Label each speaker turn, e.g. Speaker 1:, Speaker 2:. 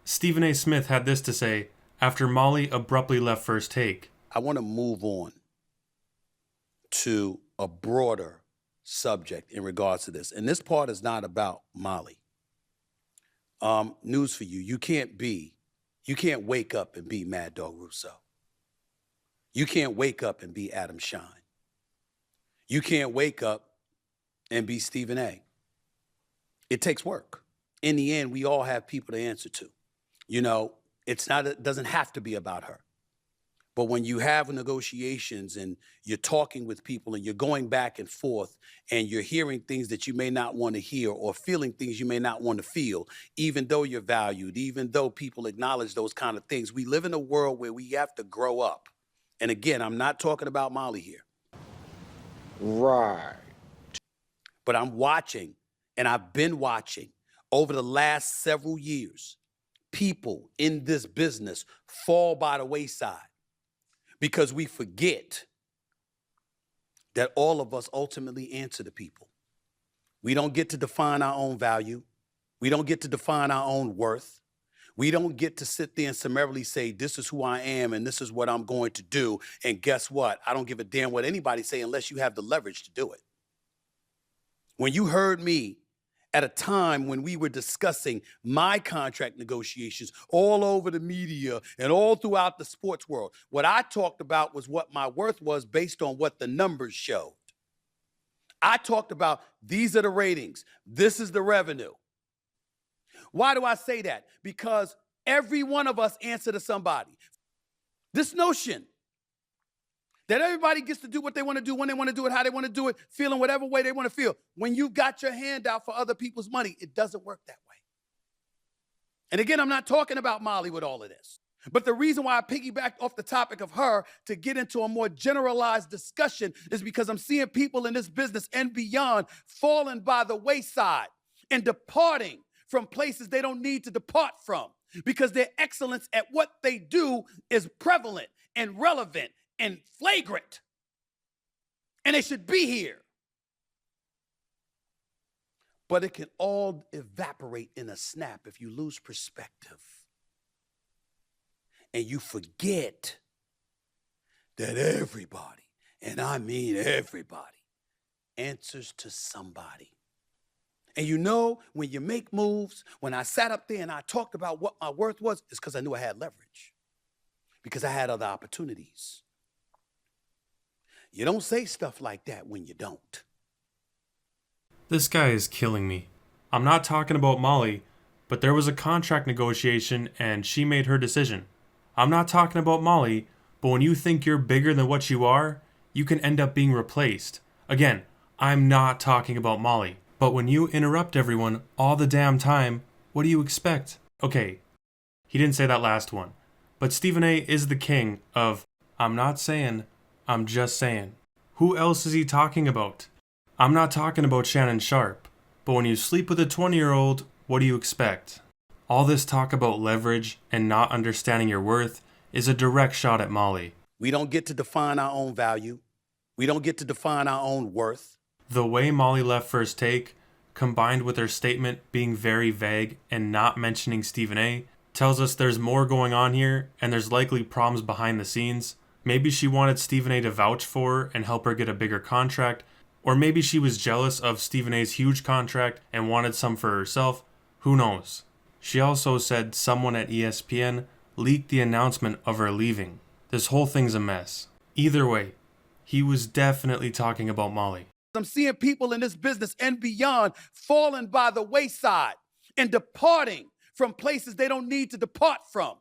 Speaker 1: Stephen A. Smith had this to say after Molly abruptly left First Take.
Speaker 2: I want to move on to a broader subject in regards to this. And this part is not about Molly. News for you. You can't wake up and be Mad Dog Russo. You can't wake up and be Adam Shine. You can't wake up and be Stephen A. It takes work. In the end, we all have people to answer to. You know, it doesn't have to be about her. But when you have negotiations and you're talking with people and you're going back and forth and you're hearing things that you may not want to hear or feeling things you may not want to feel, even though you're valued, even though people acknowledge those kind of things, we live in a world where we have to grow up. And again, I'm not talking about Molly here.
Speaker 3: Right.
Speaker 2: But I'm watching, and I've been watching over the last several years, people in this business fall by the wayside because we forget that all of us ultimately answer to people. We don't get to define our own value. We don't get to define our own worth. We don't get to sit there and summarily say, this is who I am and this is what I'm going to do. And guess what? I don't give a damn what anybody say unless you have the leverage to do it. When you heard me at a time when we were discussing my contract negotiations all over the media and all throughout the sports world, what I talked about was what my worth was based on what the numbers showed. I talked about these are the ratings. This is the revenue. Why do I say that? Because every one of us answer to somebody. This notion that everybody gets to do what they want to do, when they want to do it, how they want to do it, feeling whatever way they want to feel. When you got your hand out for other people's money, it doesn't work that way. And again, I'm not talking about Molly with all of this. But the reason why I piggybacked off the topic of her to get into a more generalized discussion is because I'm seeing people in this business and beyond falling by the wayside and departing from places they don't need to depart from because their excellence at what they do is prevalent and relevant and flagrant. And they should be here. But it can all evaporate in a snap if you lose perspective. And you forget that everybody, and I mean everybody, answers to somebody. And you know, when you make moves, when I sat up there and I talked about what my worth was, it's because I knew I had leverage. Because I had other opportunities. You don't say stuff like that when you don't.
Speaker 1: This guy is killing me. I'm not talking about Molly, but there was a contract negotiation and she made her decision. I'm not talking about Molly, but when you think you're bigger than what you are, you can end up being replaced. Again, I'm not talking about Molly. But when you interrupt everyone all the damn time, what do you expect? Okay, he didn't say that last one. But Stephen A. is the king of, I'm not saying, I'm just saying. Who else is he talking about? I'm not talking about Shannon Sharp. But when you sleep with a 20-year-old, what do you expect? All this talk about leverage and not understanding your worth is a direct shot at Molly.
Speaker 2: We don't get to define our own value. We don't get to define our own worth.
Speaker 1: The way Molly left First Take, combined with her statement being very vague and not mentioning Stephen A., tells us there's more going on here and there's likely problems behind the scenes. Maybe she wanted Stephen A. to vouch for her and help her get a bigger contract, or maybe she was jealous of Stephen A.'s huge contract and wanted some for herself. Who knows? She also said someone at ESPN leaked the announcement of her leaving. This whole thing's a mess. Either way, he was definitely talking about Molly.
Speaker 2: I'm seeing people in this business and beyond falling by the wayside and departing from places they don't need to depart from